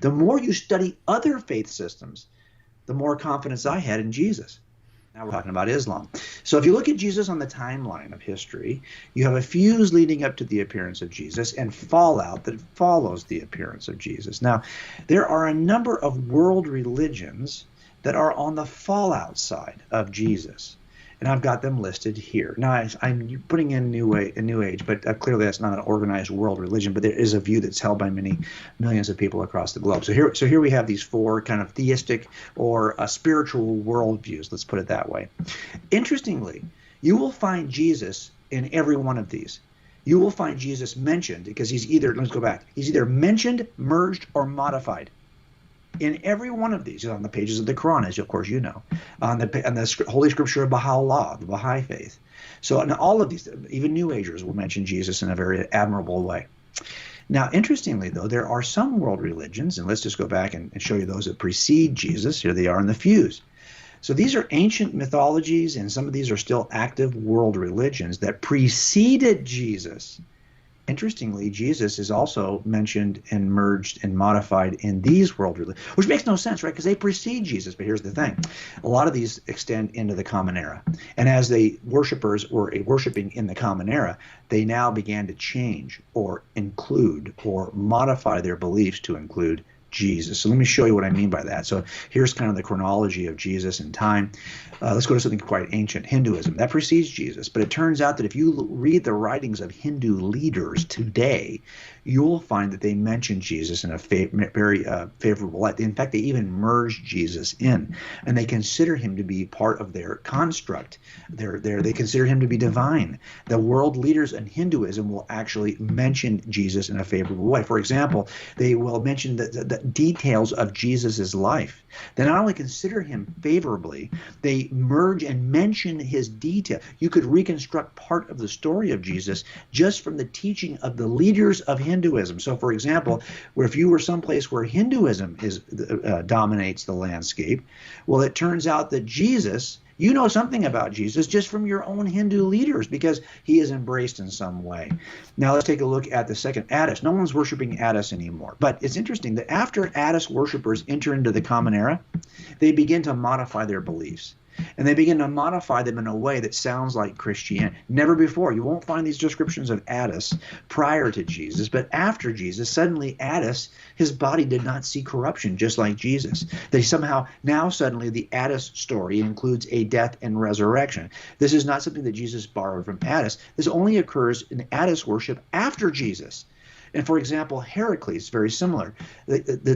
The more you study other faith systems, the more confidence I had in Jesus. Now we're talking about Islam. So if you look at Jesus on the timeline of history, you have a fuse leading up to the appearance of Jesus and fallout that follows the appearance of Jesus. Now, there are a number of world religions that are on the fallout side of Jesus, and I've got them listed here. Now, I'm putting in New Age, but clearly that's not an organized world religion, but there is a view that's held by many millions of people across the globe. So here we have these four kind of theistic or spiritual worldviews, let's put it that way. Interestingly, you will find Jesus in every one of these. You will find Jesus mentioned because he's either mentioned, merged, or modified. In every one of these, on the pages of the Quran, as of course you know, on the Holy Scripture of Baha'u'llah, the Baha'i faith. So in all of these, even New Agers will mention Jesus in a very admirable way. Now, interestingly, though, there are some world religions, and let's just go back and show you those that precede Jesus. Here they are in the fuse. So these are ancient mythologies, and some of these are still active world religions that preceded Jesus. Interestingly, Jesus is also mentioned and merged and modified in these world religions, which makes no sense, right? Because they precede Jesus. But here's the thing. A lot of these extend into the Common Era. And as the worshipers were worshiping in the Common Era, they now began to change or include or modify their beliefs to include Jesus. So let me show you what I mean by that. So here's kind of the chronology of Jesus in time. Let's go to something quite ancient, Hinduism. That precedes Jesus, but it turns out that if you read the writings of Hindu leaders today, you'll find that they mention Jesus in a very favorable light. In fact, they even merge Jesus in, and they consider him to be part of their construct. They consider him to be divine. The world leaders in Hinduism will actually mention Jesus in a favorable way. For example, they will mention the details of Jesus's life. They not only consider him favorably, they merge and mention his detail. You could reconstruct part of the story of Jesus just from the teaching of the leaders of Hinduism. So, for example, where if you were someplace where Hinduism dominates the landscape, well, it turns out that Jesus, you know something about Jesus just from your own Hindu leaders because he is embraced in some way. Now let's take a look at the second, Attis. No one's worshiping Attis anymore. But it's interesting that after Attis worshipers enter into the Common Era, they begin to modify their beliefs. And they begin to modify them in a way that sounds like Christianity. Never before. You won't find these descriptions of Attis prior to Jesus, but after Jesus, suddenly Attis, his body did not see corruption just like Jesus. They somehow, now suddenly the Attis story includes a death and resurrection. This is not something that Jesus borrowed from Attis. This only occurs in Attis worship after Jesus. And for example, Heracles, very similar. The